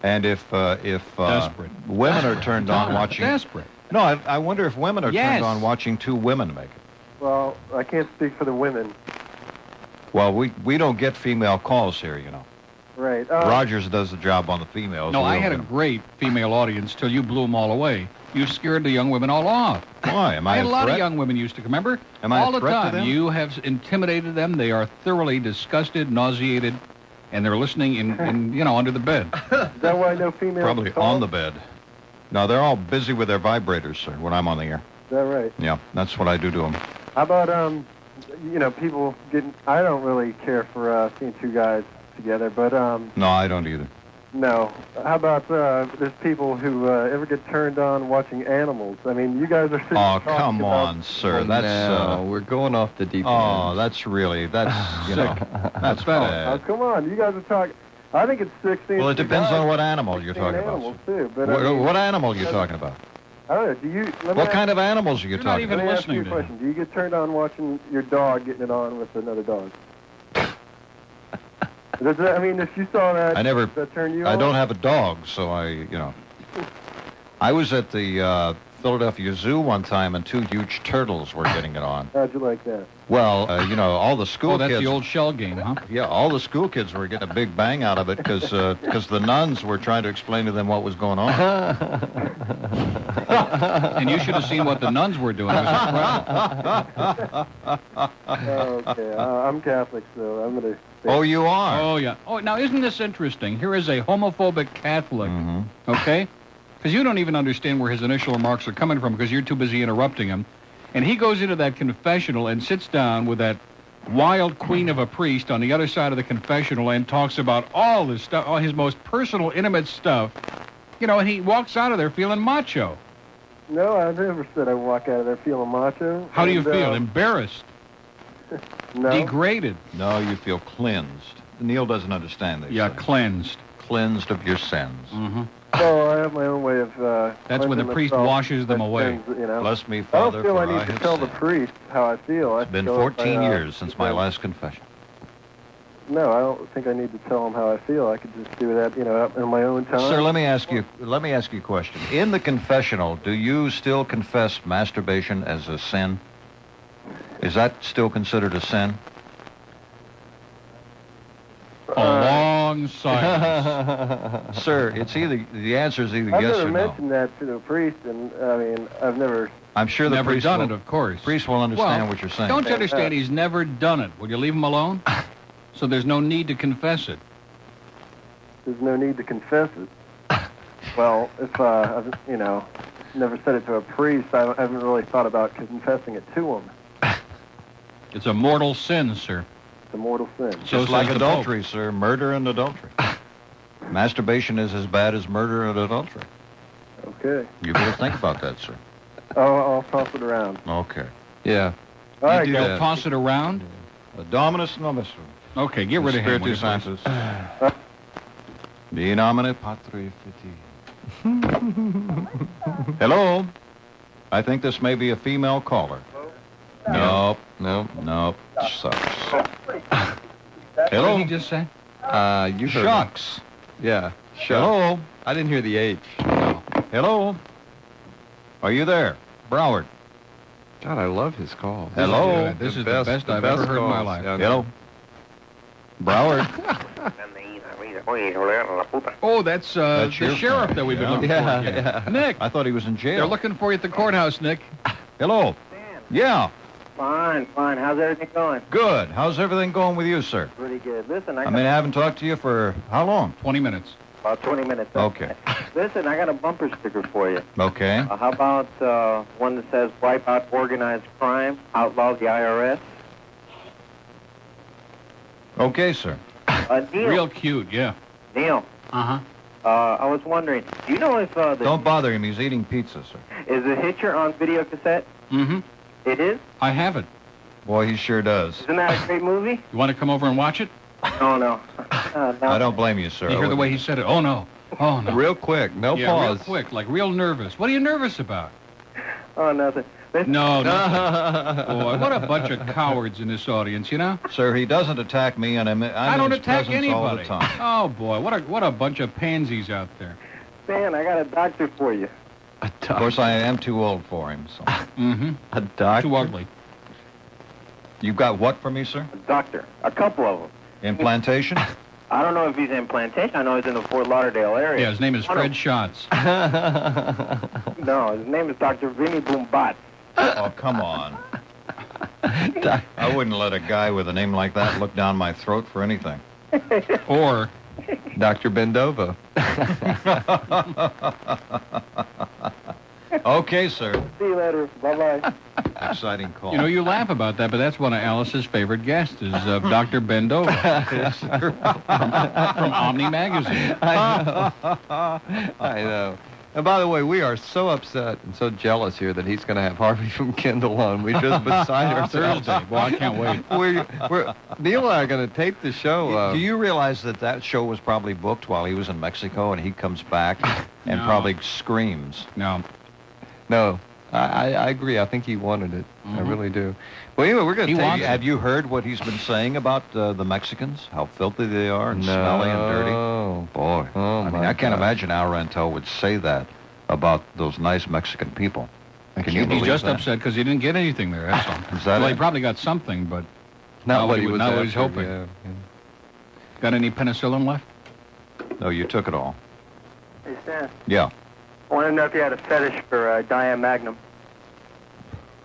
C: And if
B: Desperate.
C: women are turned on watching...
B: Desperate.
C: No, I wonder if women are turned on watching two women make it.
K: Well, I can't speak for the women.
C: Well, we don't get female calls here,
K: Right.
C: Rogers does the job on the females.
B: No,
C: We
B: I
C: don't
B: had a
C: get 'em.
B: great female audience till you blew them all away. You scared the young women all off.
C: Why? Am I
B: had a lot
C: threat?
B: of young women used to come. Remember?
C: Am I a
B: all the
C: threat to
B: time.
C: them?
B: You have intimidated them. They are thoroughly disgusted, nauseated, and they're listening in under the bed.
K: Is that why no females
C: Probably
K: call?
C: on the bed. No, they're all busy with their vibrators, sir, when I'm on the air.
K: Is that right?
C: Yeah, that's what I do to them.
K: How about, people getting... I don't really care for seeing two guys together, but,
C: No, I don't either.
K: no. How about there's people who ever get turned on watching animals? I mean, you guys are sitting
C: Oh,
K: talking
C: come
K: about...
C: on, sir.
I: Oh,
C: That's...
I: no, we're going off the deep
C: Oh,
I: end.
C: that's that's
K: Oh,
C: bad.
K: come on. You guys are talking... I think it's 16...
C: Well, it depends on what animal you're
K: 16
C: talking about.
K: animals, too, but,
C: What animal are you talking about?
K: I don't know. Do you...
C: What kind of animals are you talking
B: even
C: about?
K: Let me ask you a
B: listening to
K: question. Do you get turned on watching your dog getting it on with another dog? If you saw that,
C: I never...
K: does that turn you
C: I
K: on?
C: don't have a dog, so I was at the Philadelphia Zoo one time, and 2 huge turtles were getting it on.
K: How'd you like that?
C: Well, all the school kids...
B: Oh, that's the old shell game, huh?
C: Yeah, all the school kids were getting a big bang out of it because the nuns were trying to explain to them what was going on.
B: And you should have seen what the nuns were doing. It was incredible.
K: Okay, I'm Catholic, so I'm going to...
C: Oh, you are?
B: Oh, yeah. Oh, now, isn't this interesting? Here is a homophobic Catholic, okay? Because you don't even understand where his initial remarks are coming from because you're too busy interrupting him. And he goes into that confessional and sits down with that wild queen of a priest on the other side of the confessional and talks about all this stuff, all his most personal, intimate stuff. And he walks out of there feeling macho.
K: No, I never said I walk out of there feeling macho.
B: How do you feel? Embarrassed?
K: No.
B: Degraded?
C: No, you feel cleansed. Neil doesn't understand this.
B: Yeah, cleansed.
C: Cleansed of your sins.
K: Well, I have my own way of...
B: That's when the priest washes them away.
C: Bless me, Father,
K: I don't feel
C: for
K: I need to tell the priest how I feel.
C: It's been 14 years since my last confession.
K: No, I don't think I need to tell him how I feel. I could just do that, in my own time.
C: Sir, let me ask you a question. In the confessional, do you still confess masturbation as a sin? Is that still considered a sin?
B: A long silence.
C: Sir, the answer is either
K: I've
C: yes or no.
K: never mentioned that to the priest, and I've never...
C: I'm sure the
B: never
C: priest
B: done
C: will,
B: it, of course.
C: Priest will understand what you're saying.
B: Don't you understand? He's never done it. Will you leave him alone? So there's no need to confess it.
K: There's no need to confess it. Well, if I've never said it to a priest, I haven't really thought about confessing it to him.
B: It's a mortal sin, sir.
K: It's a mortal sin.
C: Just like adultery, sir. Murder and adultery. Masturbation is as bad as murder and adultery.
K: Okay.
C: You better think about that, sir.
K: I'll toss it around.
C: Okay.
I: Yeah.
K: All right,
B: You'll
K: guys.
B: toss it around?
C: The Dominus Novis.
B: Okay, get rid of him.
C: Spiritus Sanctus. De nomine Patri Filii. Hello? I think this may be a female caller. Nope. Sucks. Hello?
B: What did he just say?
I: You heard
C: Shucks.
I: him. Yeah. Shucks.
C: Hello?
I: I didn't hear the H.
B: No.
C: Hello? Are you there? Broward.
I: God, I love his calls.
C: Hello?
B: This is the best I've ever heard in my life.
I: Yeah,
C: Hello? Broward.
B: Oh, that's the sheriff that we've been looking for.
I: Yeah.
B: Nick.
C: I thought he was in jail.
B: They're looking for you at the courthouse, Nick.
C: Hello? Yeah.
D: Fine. How's everything going?
C: Good. How's everything going with you, sir?
D: Pretty good. Listen,
C: I haven't talked to you for how long?
B: 20 minutes.
D: About 20 minutes.
C: Okay.
D: Listen, I got a bumper sticker for you.
C: Okay.
D: How about one that says, wipe out organized crime, outlaw the IRS?
C: Okay, sir.
D: Neil.
B: Real cute, yeah.
D: Neil.
B: Uh-huh.
D: I was wondering, do you know if
C: Don't bother him. He's eating pizza, sir.
D: is the Hitcher on video cassette?
B: Mm-hmm.
D: It is?
B: I have it.
C: Boy, he sure does.
D: Isn't that a great movie?
B: You want to come over and watch it?
D: Oh, no. No.
C: I don't blame you, sir.
B: You hear the way he said it? Oh, no. Oh, no.
I: Real quick. No
B: Yeah,
I: pause.
B: real quick, like real nervous. What are you nervous about?
D: Oh, nothing.
B: No. Boy, what a bunch of cowards in this audience, you know?
C: Sir, he doesn't attack me, and
B: I
C: I'm
B: don't
C: in his
B: attack
C: presence all the
B: anybody.
C: time.
B: Oh, boy, what a bunch of pansies out there.
D: Stan, I got a doctor for you.
I: A
C: Of course, I am too old for him, so.
B: Mm-hmm.
I: A doctor.
B: Too ugly.
C: You've got what for me, sir?
D: A doctor. A couple of them.
C: Implantation?
D: I don't know if he's in Plantation. I know he's in the Fort Lauderdale area.
B: Yeah, his name is Fred Schatz.
D: No, his name is Dr. Vinny Boombat.
C: Oh, come on. I wouldn't let a guy with a name like that look down my throat for anything.
B: Or
I: Dr. Bendova.
C: Okay, sir.
D: See you later. Bye-bye.
C: Exciting call.
B: You know, you laugh about that, but that's one of Alice's favorite guests is Dr. Bendova from Omni Magazine.
I: I know. And by the way, we are so upset and so jealous here that he's going to have Harvey from Kendall on. We're just beside ourselves.
B: Thursday. Boy, I can't wait.
I: Neil and I are going to tape the show.
C: Do you realize that show was probably booked while he was in Mexico, and he comes back and probably screams?
I: No, I agree. I think he wanted it. I really do. Well, anyway, we're going to take...
C: Have you heard what he's been saying about the Mexicans? How filthy they are and smelly and dirty?
I: Oh,
C: boy.
I: Oh,
C: I can't imagine Al Rantel would say that about those nice Mexican people. Can you believe
B: He's just
C: that?
B: upset because he didn't get anything there, that's all.
C: Is that
B: well,
C: it?
B: he probably got something, but
I: not what he was
B: he's hoping.
I: Yeah.
B: Got any penicillin left?
C: No, you took it all.
D: Hey, Stan.
C: Yeah.
D: I want to know if you had a fetish for Diane Magnum.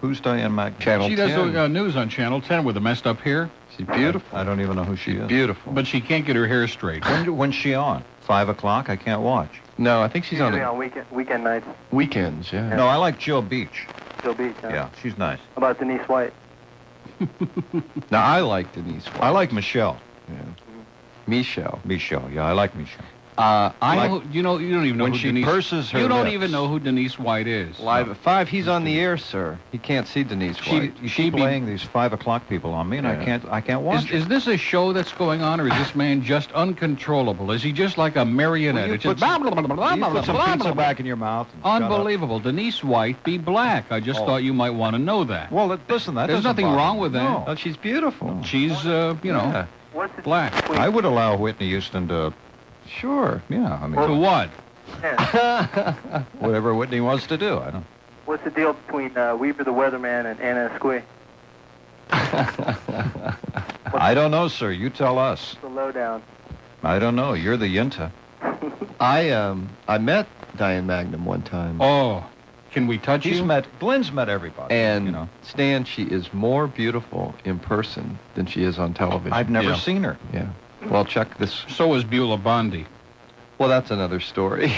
C: Who's Diane Magnum?
I: Channel
B: She
I: 10.
B: does the news on Channel 10 with the messed up hair.
I: She's beautiful.
C: I don't even know who she is.
I: Beautiful.
B: But she can't get her hair straight.
C: When's she on? 5 o'clock? I can't watch.
I: No, I think she's
D: Usually
I: on
D: weekend nights.
I: weekends, yeah.
C: No, I like Jill Beach.
D: Jill Beach, huh?
C: Yeah, she's nice.
D: How about Denise White?
I: Now, I like Denise White.
C: I like Michelle.
I: Yeah. Michelle.
C: Michelle, yeah, I like Michelle.
B: You don't even know
C: when
B: who
C: she
B: Denise.
C: purses her
B: You don't
C: lips.
B: even know who Denise White is.
I: Live at 5, he's on the air, sir. He can't see Denise White.
C: She's playing these 5 o'clock people on me, and
I: Yeah.
C: I can't watch.
B: Is this a show that's going on, or is this man just uncontrollable? Is he just like a marionette?
C: You
B: It's
C: put
B: just
C: some, you put some pizza back in your mouth. And shut up.
B: unbelievable. Denise White be black. I just thought you might want to know that.
C: Well, listen, that
B: There's
C: doesn't
B: nothing
C: bother
B: wrong
C: me.
B: with that.
C: No.
I: Oh, she's beautiful.
B: She's,
I: Yeah.
D: What's the
B: black.
D: between-
C: I would allow Whitney Houston to.
I: Sure.
C: Yeah, I mean,
B: To what?
D: Yeah.
C: whatever Whitney wants to do. I don't.
D: What's the deal between Weaver the Weatherman and Anna Esquie?
C: I don't know, sir. You tell us.
D: The lowdown.
C: I don't know. You're the Yinta.
I: I met Diane Magnum one time.
B: Oh, can we touch you?
C: Glenn's met everybody.
I: And
C: you know.
I: Stan, she is more beautiful in person than she is on television.
C: I've never
B: Yeah.
C: seen her.
I: Yeah. Well, check this.
B: So is Beulah Bondi.
I: Well, that's another story.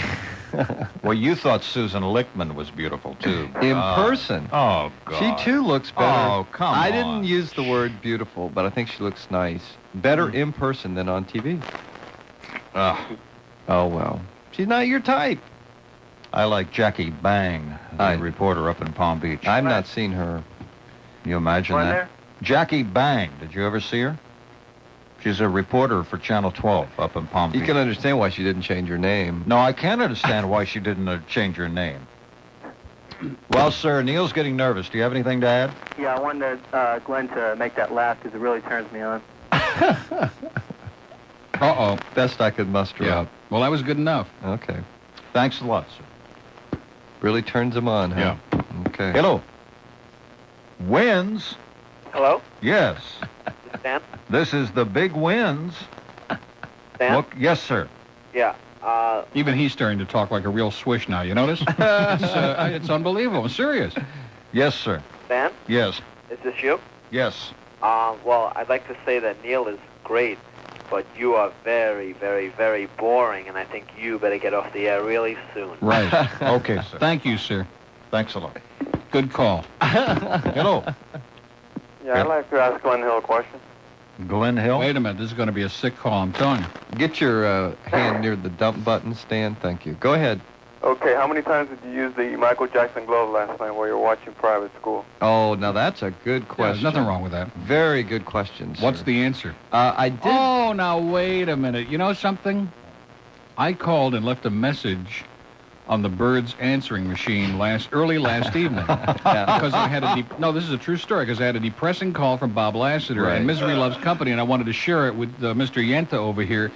C: Well, you thought Susan Lichtman was beautiful too.
I: In person.
C: Oh God.
I: She too looks better.
C: Oh, come
I: I
C: on.
I: didn't use the word beautiful, but I think she looks nice. Better in person than on TV.
C: Ugh.
I: Oh, well. She's not your type.
C: I like Jackie Bang, the reporter up in Palm Beach.
I: I've not seen her.
C: Can you imagine
D: One
C: that?
D: there?
C: Jackie Bang. Did you ever see her? She's a reporter for Channel 12 up in Palm Beach.
I: You can understand why she didn't change her name.
C: No, I can't understand why she didn't change her name. Well, sir, Neil's getting nervous. Do you have anything to add?
D: Yeah, I wanted Glenn to make that laugh because it really turns me on.
B: Uh-oh.
I: Best I could muster
B: Yeah.
I: up.
B: Well, that was good enough.
I: Okay.
C: Thanks a lot, sir.
I: Really turns him on, huh?
B: Yeah.
I: Okay.
C: Hello. Wins?
L: Hello?
C: Yes.
L: Stan?
C: This is the Big Wins.
L: Stan?
C: Look, yes, sir.
L: Yeah.
B: Even he's starting to talk like a real swish now. You notice? It's unbelievable. I'm serious.
C: Yes, sir.
L: Stan?
C: Yes.
L: Is this you?
C: Yes.
L: Well, I'd like to say that Neil is great, but you are very, very, very boring, and I think you better get off the air really soon.
B: Right.
C: Okay, sir.
B: Thank you, sir.
C: Thanks a lot.
B: Good call.
C: Hello.
J: Yeah, I'd like to ask Glenn Hill a question.
C: Glenn Hill?
B: Wait a minute. This is going to be a sick call, I'm telling you.
I: Get your hand near the dump button, Stan. Thank you. Go ahead.
J: Okay, how many times did you use the Michael Jackson glove last night while you were watching private school?
I: Oh, now that's a good
B: Yeah,
I: question.
B: there's nothing wrong with that.
I: Very good question, sir.
B: What's the answer?
I: I did...
B: Oh, now wait a minute. You know something? I called and left a message on the Bird's answering machine early last evening because I had no, this is a true story, because I had a depressing call from Bob Lassiter and Misery Loves Company, and I wanted to share it with Mr. Yenta over here,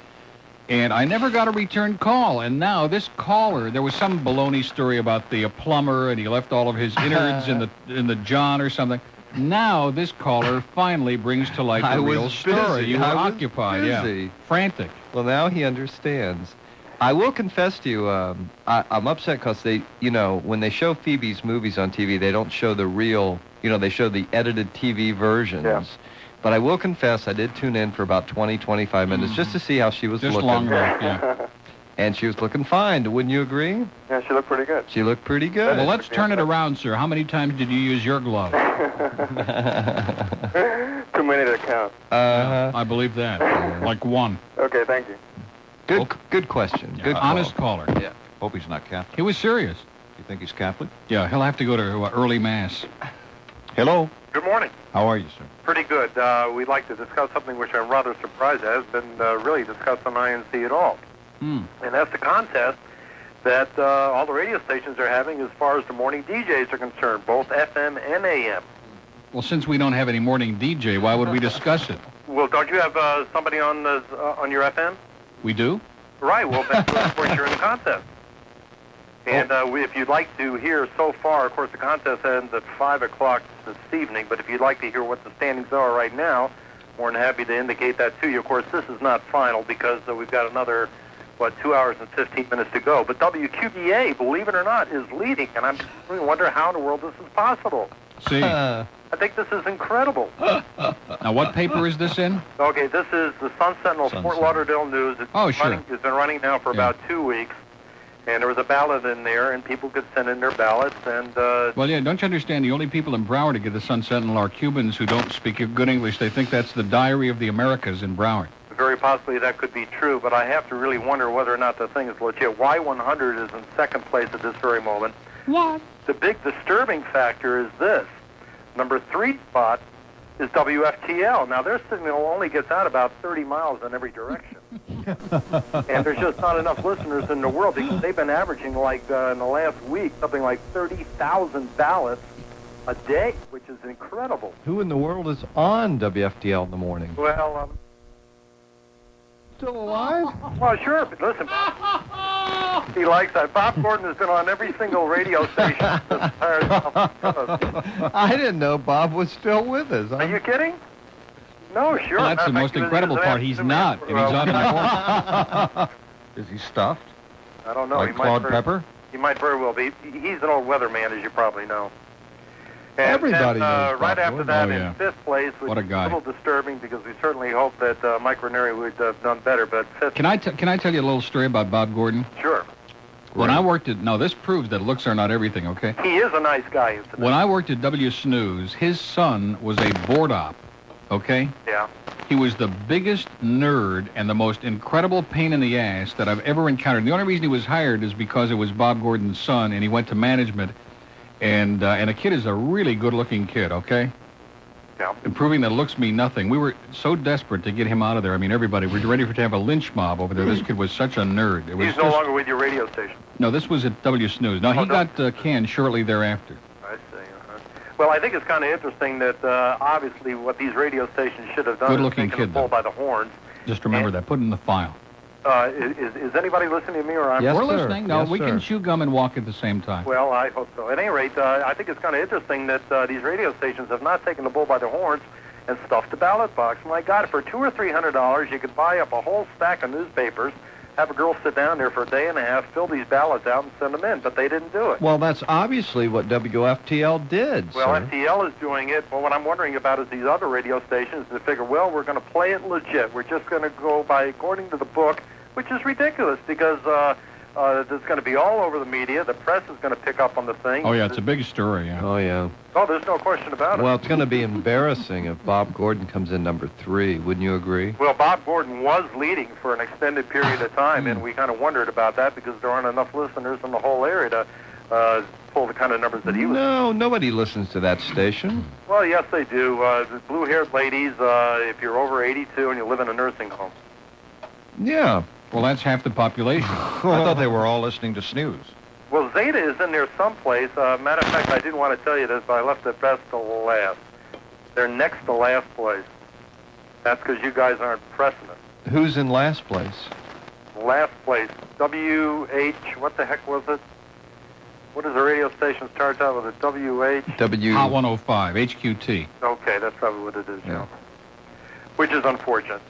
B: and I never got a return call. And now this caller, there was some baloney story about the plumber, and he left all of his innards in the John or something. Now this caller finally brings to light the real story. You were occupied,
I: busy.
B: frantic.
I: Well, now he understands. I will confess to you, I'm upset because they, when they show Phoebe's movies on TV, they don't show the real, they show the edited TV versions.
J: Yeah.
I: But I will confess, I did tune in for about 20, 25 minutes just to see how she was
B: Just
I: looking.
B: long enough, yeah.
I: And she was looking fine. Wouldn't you agree?
J: Yeah, she looked pretty good.
I: She looked pretty good.
B: Well, let's turn it around, sir. How many times did you use your glove?
J: Too many to count.
B: I believe that. Like one.
J: Okay, thank you.
I: Good question.
B: Yeah,
I: Good
B: honest
I: call.
B: caller.
I: Yeah.
C: Hope he's not Catholic.
B: He was serious.
C: You think he's Catholic?
B: Yeah, he'll have to go to early mass.
C: Hello.
J: Good morning.
C: How are you, sir?
J: Pretty good. We'd like to discuss something which I'm rather surprised at has been really discussed on INC at all. And that's the contest that all the radio stations are having as far as the morning DJs are concerned, both FM and AM.
B: Well, since we don't have any morning DJ, why would we discuss it?
J: Well, don't you have somebody on your FM?
B: We do?
J: Right, well, that's of course you're in the contest. And if you'd like to hear so far, of course, the contest ends at 5 o'clock this evening, but if you'd like to hear what the standings are right now, more than happy to indicate that to you. Of course, this is not final because we've got another, 2 hours and 15 minutes to go. But WQBA, believe it or not, is leading, and I'm really wondering how in the world this is possible.
B: See.
J: I think this is incredible.
B: Now, what paper is this in?
J: Okay, this is the Sun-Sentinel Fort Lauderdale News. It's It's been running now for about 2 weeks. And there was a ballot in there, and people could send in their ballots. And
B: well, yeah, don't you understand? The only people in Broward to get the Sun-Sentinel are Cubans who don't speak good English. They think that's the Diary of the Americas in Broward.
J: Very possibly that could be true, but I have to really wonder whether or not the thing is legit. Y100 is in second place at this very moment.
G: What?
J: The big disturbing factor is this. Number 3 spot is WFTL. Now, their signal only gets out about 30 miles in every direction. And there's just not enough listeners in the world because they've been averaging, like, in the last week, something like 30,000 ballots a day, which is incredible.
I: Who in the world is on WFTL in the morning?
J: Well,
I: still alive?
J: Well, sure, but listen, he likes that. Bob Gordon has been on every single radio station this entire time.
I: I didn't know Bob was still with us.
J: Are you kidding? No, sure.
B: Well, that's the most incredible part. He's not, and he's on the board.
C: Is he stuffed?
J: I don't know.
C: Like Claude Pepper?
J: He might very well be. He's an old weatherman, as you probably know. And
I: everybody
J: knows right after that,
B: in
J: 5th place, which is a little disturbing because we certainly hope that Mike Ranieri would have done better. But 5th.
B: Can I tell you a little story about Bob Gordon?
J: Sure.
B: When I worked at... No, this proves that looks are not everything, okay?
J: He is a nice guy.
B: When I worked at W. Snooze, his son was a board op, okay?
J: Yeah.
B: He was the biggest nerd and the most incredible pain in the ass that I've ever encountered. The only reason he was hired is because it was Bob Gordon's son, and he went to management. And the kid is a really good-looking kid, okay?
J: Yeah.
B: And proving that looks mean nothing. We were so desperate to get him out of there. I mean, everybody, we're ready to have a lynch mob over there. This kid was such a nerd.
J: He's no longer with your radio station.
B: No, this was at W. Snooze. No, he got canned shortly thereafter.
J: I see. Well, I think it's kind of interesting that obviously what these radio stations should have done is taken the bull by the horns.
B: Just remember that. Put it in the file.
J: Is anybody listening to me, or I'm?
B: Yes, we're listening. No, we can chew gum and walk at the same time.
J: Well, I hope so. At any rate, I think it's kind of interesting that these radio stations have not taken the bull by the horns and stuffed the ballot box. My God, for $200 or $300, you could buy up a whole stack of newspapers, have a girl sit down there for a day and a half, fill these ballots out, and send them in. But they didn't do it.
I: Well, that's obviously what WFTL did.
J: Well, FTL is doing it. But what I'm wondering about is these other radio stations that figure, well, we're going to play it legit. We're just going to go by according to the book, which is ridiculous because it's going to be all over the media. The press is going to pick up on the thing.
B: Oh, yeah, it's a big story, yeah.
I: Oh, yeah.
J: Oh, there's no question about it.
I: Well, it's going to be embarrassing if Bob Gordon comes in number 3. Wouldn't you agree?
J: Well, Bob Gordon was leading for an extended period of time, and we kind of wondered about that because there aren't enough listeners in the whole area to pull the kind of numbers that he was.
I: No, nobody listens to that station.
J: Well, yes, they do. The blue-haired ladies, if you're over 82 and you live in a nursing home.
I: Yeah.
B: Well, that's half the population.
C: I thought they were all listening to Snooze.
J: Well, Zeta is in there someplace. Matter of fact, I didn't want to tell you this, but I left the best to last. They're next to last place. That's because you guys aren't pressing it.
I: Who's in last place?
J: Last place. WH, what the heck was it? What does the radio station starts out with? WH?
B: Hot 105, HQT.
J: Okay, that's probably what it is, yeah. Which is unfortunate.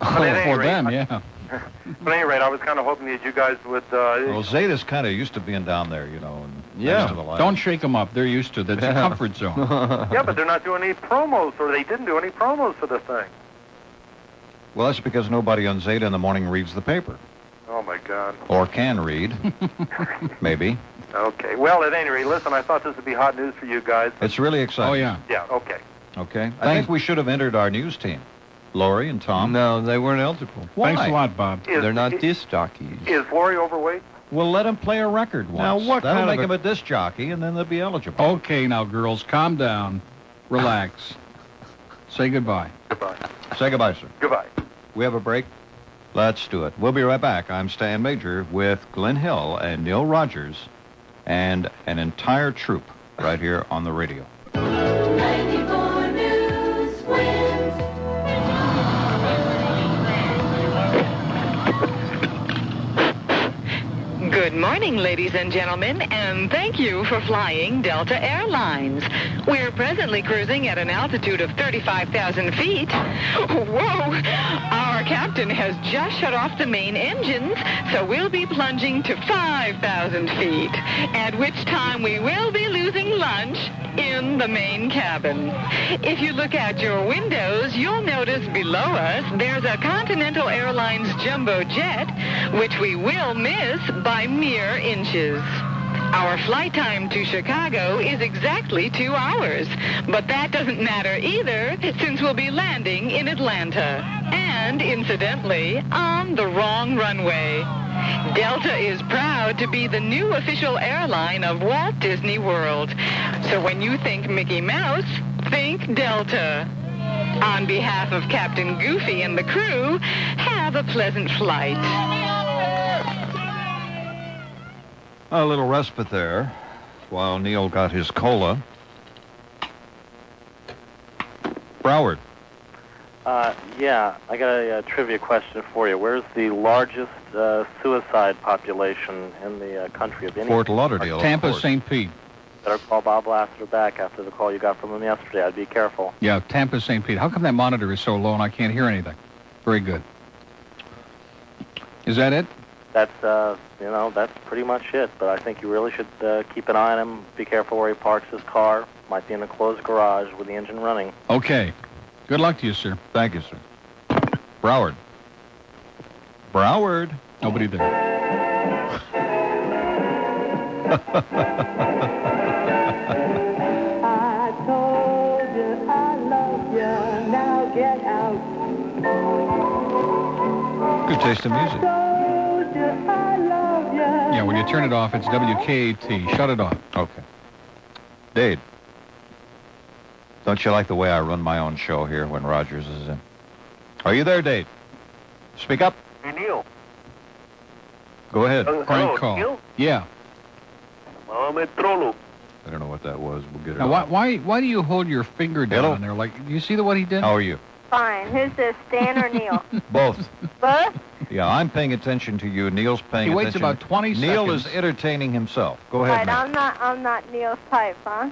B: For them, yeah.
J: But at any rate, I was kind of hoping that you guys would...
C: well, Zeta's kind of used to being down there, you know. And next to the light.
B: Don't shake them up. They're used to it. That's a comfort zone.
J: Yeah, but they're not doing any promos, or they didn't do any promos for the thing.
C: Well, that's because nobody on Zeta in the morning reads the paper.
J: Oh, my God.
C: Or can read. Maybe.
J: Okay. Well, at any rate, listen, I thought this would be hot news for you guys.
C: It's really exciting.
B: Oh, yeah.
J: Yeah, okay.
C: Okay. I think we should have entered our news team. Lori and Tom.
I: No, they weren't eligible.
C: Why?
B: Thanks a lot, Bob.
I: They're not disc jockeys.
J: Is Lori overweight?
C: We'll let him play a record once.
I: Now, what
C: That'll
I: kind
C: make
I: of
C: him a disc jockey, and then they'll be eligible.
B: Okay, now, girls, calm down. Relax. Say goodbye.
J: Goodbye.
C: Say goodbye, sir.
J: Goodbye.
C: We have a break? Let's do it. We'll be right back. I'm Stan Major with Glenn Hill and Neil Rogers and an entire troop right here on the radio.
H: 94 News wins.
M: Good Good morning, ladies and gentlemen, and thank you for flying Delta Airlines. We're presently cruising at an altitude of 35,000 feet. Whoa! Our captain has just shut off the main engines, so we'll be plunging to 5,000 feet, at which time we will be losing lunch in the main cabin. If you look out your windows, you'll notice below us there's a Continental Airlines jumbo jet, which we will miss by mere inches. Our flight time to Chicago is exactly 2 hours, but that doesn't matter either, since we'll be landing in Atlanta, and incidentally, on the wrong runway. Delta is proud to be the new official airline of Walt Disney World. So when you think Mickey Mouse, think Delta. On behalf of Captain Goofy and the crew, have a pleasant flight.
C: A little respite there while Neil got his cola. Broward.
N: Yeah, I got a trivia question for you. Where's the largest suicide population in the country of any?
C: Fort Lauderdale.
B: Tampa, St. Pete.
N: Better call Bob Lassiter back after the call you got from him yesterday. I'd be careful.
B: Yeah, Tampa, St. Pete. How come that monitor is so low and I can't hear anything? Very good. Is that it?
N: That's, that's pretty much it. But I think you really should keep an eye on him. Be careful where he parks his car. Might be in a closed garage with the engine running.
B: Okay. Good luck to you, sir.
C: Thank you, sir. Broward. Broward.
B: Nobody there.
H: I told you I love you. Now get out.
C: Good taste in music.
H: I told you I love you.
B: Yeah, when you turn it off, it's WKAT. Shut it off.
C: Okay. Dade. Don't you like the way I run my own show here when Rogers is in? Are you there, Dade? Speak up.
J: Hey, Neil.
C: Go ahead.
B: Prank call.
J: Neil?
B: Yeah.
C: I don't know what that was. We'll get it.
B: Now, why do you hold your finger down on there? Like, do you see what he did?
C: How are you?
O: Fine. Who's this, Stan or Neil?
C: Both.
O: Both?
C: Yeah, I'm paying attention to you. Neil's paying attention.
B: He waits about 20 seconds.
C: Neil is entertaining himself. Go ahead,
O: Right,
C: man.
O: I'm not Neil's type, huh?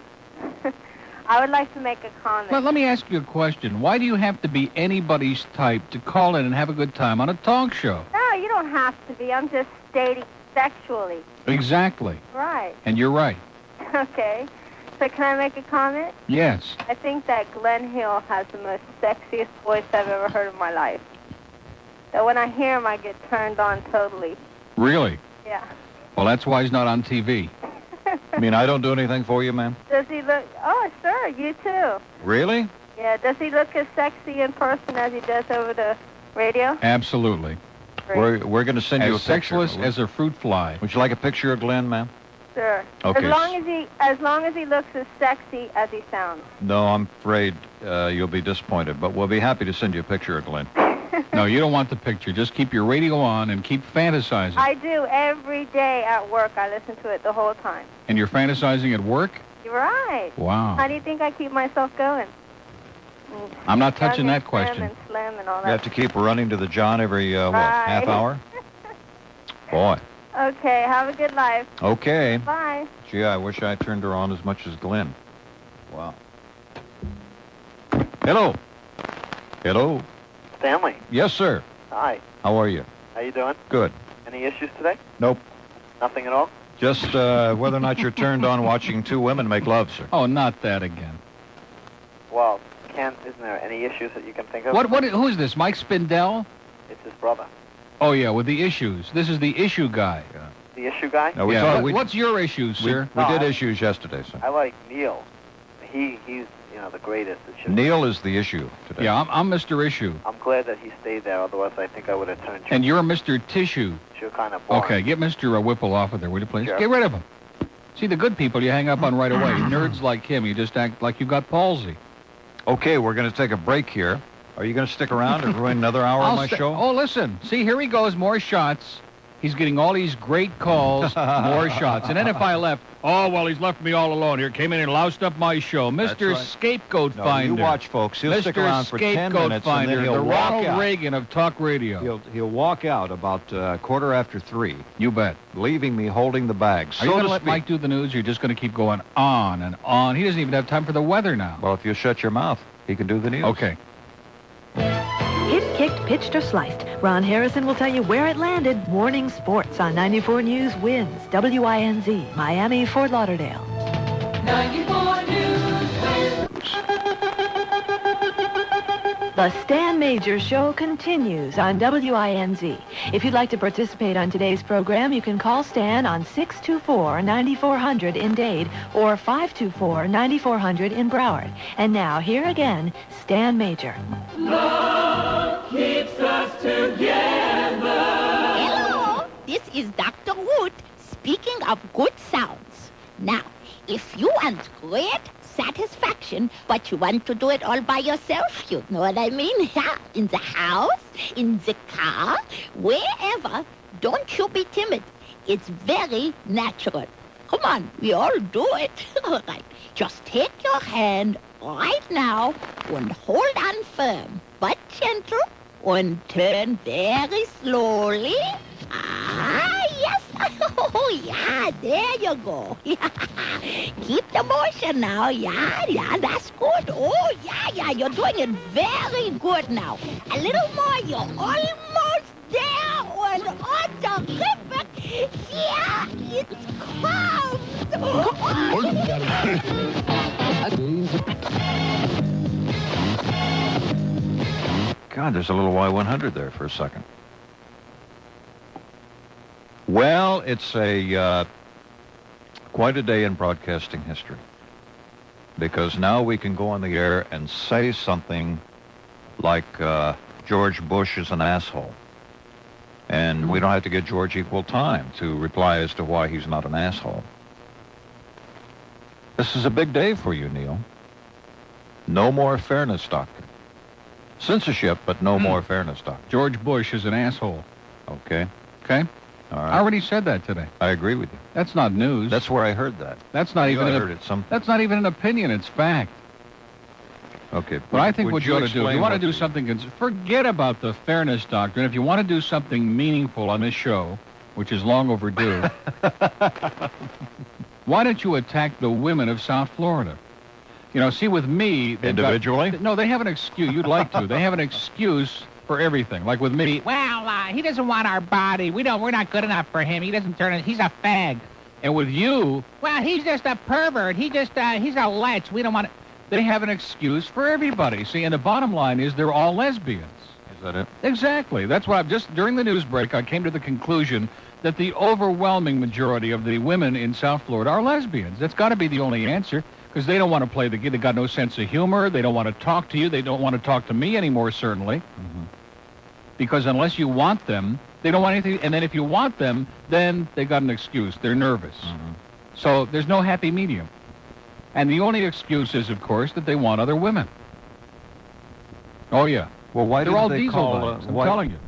O: I would like to make a comment.
B: Let me ask you a question. Why do you have to be anybody's type to call in and have a good time on a talk show?
O: No, you don't have to be. I'm just stating sexually.
B: Exactly.
O: Right.
B: And you're right.
O: Okay. So can I make a comment?
B: Yes.
O: I think that Glenn Hill has the most sexiest voice I've ever heard in my life. So when I hear him, I get turned on totally.
B: Really?
O: Yeah.
B: Well, that's why he's not on TV.
C: I mean, I don't do anything for you, ma'am?
O: Does he look... Oh, sure, you too.
C: Really?
O: Yeah, does he look as sexy in person as he does over the radio?
B: Absolutely.
O: Great.
C: We're going to send you a
B: As
C: picture.
B: sexless as a fruit fly.
C: Would you like a picture of Glenn, ma'am?
O: Sure.
C: Okay.
O: As long as he looks as sexy as he sounds.
C: No, I'm afraid you'll be disappointed, but we'll be happy to send you a picture of Glenn.
B: No, you don't want the picture. Just keep your radio on and keep fantasizing.
O: I do every day at work. I listen to it the whole time.
B: And you're fantasizing at work?
O: You're right.
B: Wow.
O: How do you think I keep myself going?
B: I'm not touching that
O: Slim
B: question.
O: and slim and all
C: You
O: that.
C: have to keep running to the John every,
O: Right.
C: half hour? Boy.
O: Okay, have a good life.
C: Okay.
O: Bye.
C: Gee, I wish I turned her on as much as Glenn. Wow. Hello. Hello.
N: Stanley.
C: Yes, sir.
N: Hi.
C: How are you?
N: How you doing?
C: Good.
N: Any issues today?
C: Nope.
N: Nothing at all?
C: Just whether or not you're turned on watching two women make love, sir.
B: Oh, not that again.
N: Well, isn't there any issues that you can think of?
B: Who is this, Mike Spindell?
N: It's his brother.
B: Oh, yeah, with the issues. This is the issue guy.
N: The issue guy?
C: No,
B: What's your issues, sir?
C: We did issues yesterday, sir.
N: I like Neil. He's the greatest.
C: Neil is the issue today.
B: Yeah, I'm Mr. Issue.
N: I'm glad that he stayed there, otherwise I think I would have turned you.
B: And you're Mr. Tissue.
N: You're kind of boring.
B: Okay, get Mr. Whipple off of there, will you please?
N: Sure.
B: Get rid of him. See, the good people you hang up on right away. Nerds like him, you just act like you've got palsy.
C: Okay, we're going to take a break here. Are you going to stick around and ruin another hour of my show?
B: Oh, listen. See, here he goes, more shots. He's getting all these great calls, more shots. And then if I left, oh, well, he's left me all alone here. Came in and loused up my show. Mr. Right. Scapegoat Finder.
C: You watch, folks. He'll stick around for 10 minutes,
B: Finder,
C: and then he'll
B: the
C: walk
B: Ronald
C: out.
B: Reagan of talk radio.
C: He'll walk out about 3:15.
B: You bet.
C: Leaving me holding the bag.
B: Are you going to let Mike do the news, or you're just going to keep going on and on? He doesn't even have time for the weather now.
C: Well, if you shut your mouth, he can do the news.
B: Okay.
P: Hit, kicked, pitched, or sliced. Ron Harrison will tell you where it landed. Morning Sports on 94 News wins. WINZ, Miami, Fort Lauderdale.
H: 94 News wins.
P: The Stan Major Show continues on WINZ. If you'd like to participate on today's program, you can call Stan on 624-9400 in Dade or 524-9400 in Broward. And now, here again, Stan Major.
H: Love keeps us together.
Q: Hello, this is Dr. Wood speaking of good sounds. Now, if you want great satisfaction, but you want to do it all by yourself, you know what I mean? In the house, in the car, wherever, don't you be timid. It's very natural. Come on, we all do it. All right, just take your hand right now and hold on firm, but gentle, and turn very slowly. Ah, yes. Oh, yeah, there you go. Keep the motion now. Yeah, that's good. Oh, yeah, you're doing it very good now. A little more, you're almost there. And on terrific. Yeah, it's calm.
C: God, there's a little Y100 there for a second. Well, it's quite a day in broadcasting history, because now we can go on the air and say something like George Bush is an asshole, and we don't have to get George equal time to reply as to why he's not an asshole. This is a big day for you, Neil. No more fairness doctrine. Censorship, but no more fairness doctrine.
B: George Bush is an asshole.
C: Okay.
B: Okay?
C: All right.
B: I already said that today.
C: I agree with you.
B: That's not news.
C: That's where I heard that.
B: That's not even That's not even an opinion. It's fact.
C: Okay.
B: But I think what you ought to do, if you want to do something, forget about the fairness doctrine. If you want to do something meaningful on this show, which is long overdue, why don't you attack the women of South Florida? You know, see, with me...
C: Individually?
B: No, they have an excuse. You'd like to. They have an excuse for everything. Like with me...
G: Well, he doesn't want our body. We're not good enough for him. He doesn't turn it. He's a fag.
B: And with you...
G: Well, he's just a pervert. He's a lech. We don't want...
B: They have an excuse for everybody. See, and the bottom line is they're all lesbians.
C: Is that it?
B: Exactly. That's why during the news break, I came to the conclusion that the overwhelming majority of the women in South Florida are lesbians. That's got to be the only answer, because they don't want to play the game. They got no sense of humor. They don't want to talk to you. They don't want to talk to me anymore, certainly. Mm-hmm. Because unless you want them, they don't want anything. And then if you want them, then they got an excuse. They're nervous. Mm-hmm. So there's no happy medium. And the only excuse is, of course, that they want other women. Oh, yeah.
C: Well, why
B: they're all
C: they
B: diesel
C: call...
B: I'm telling you.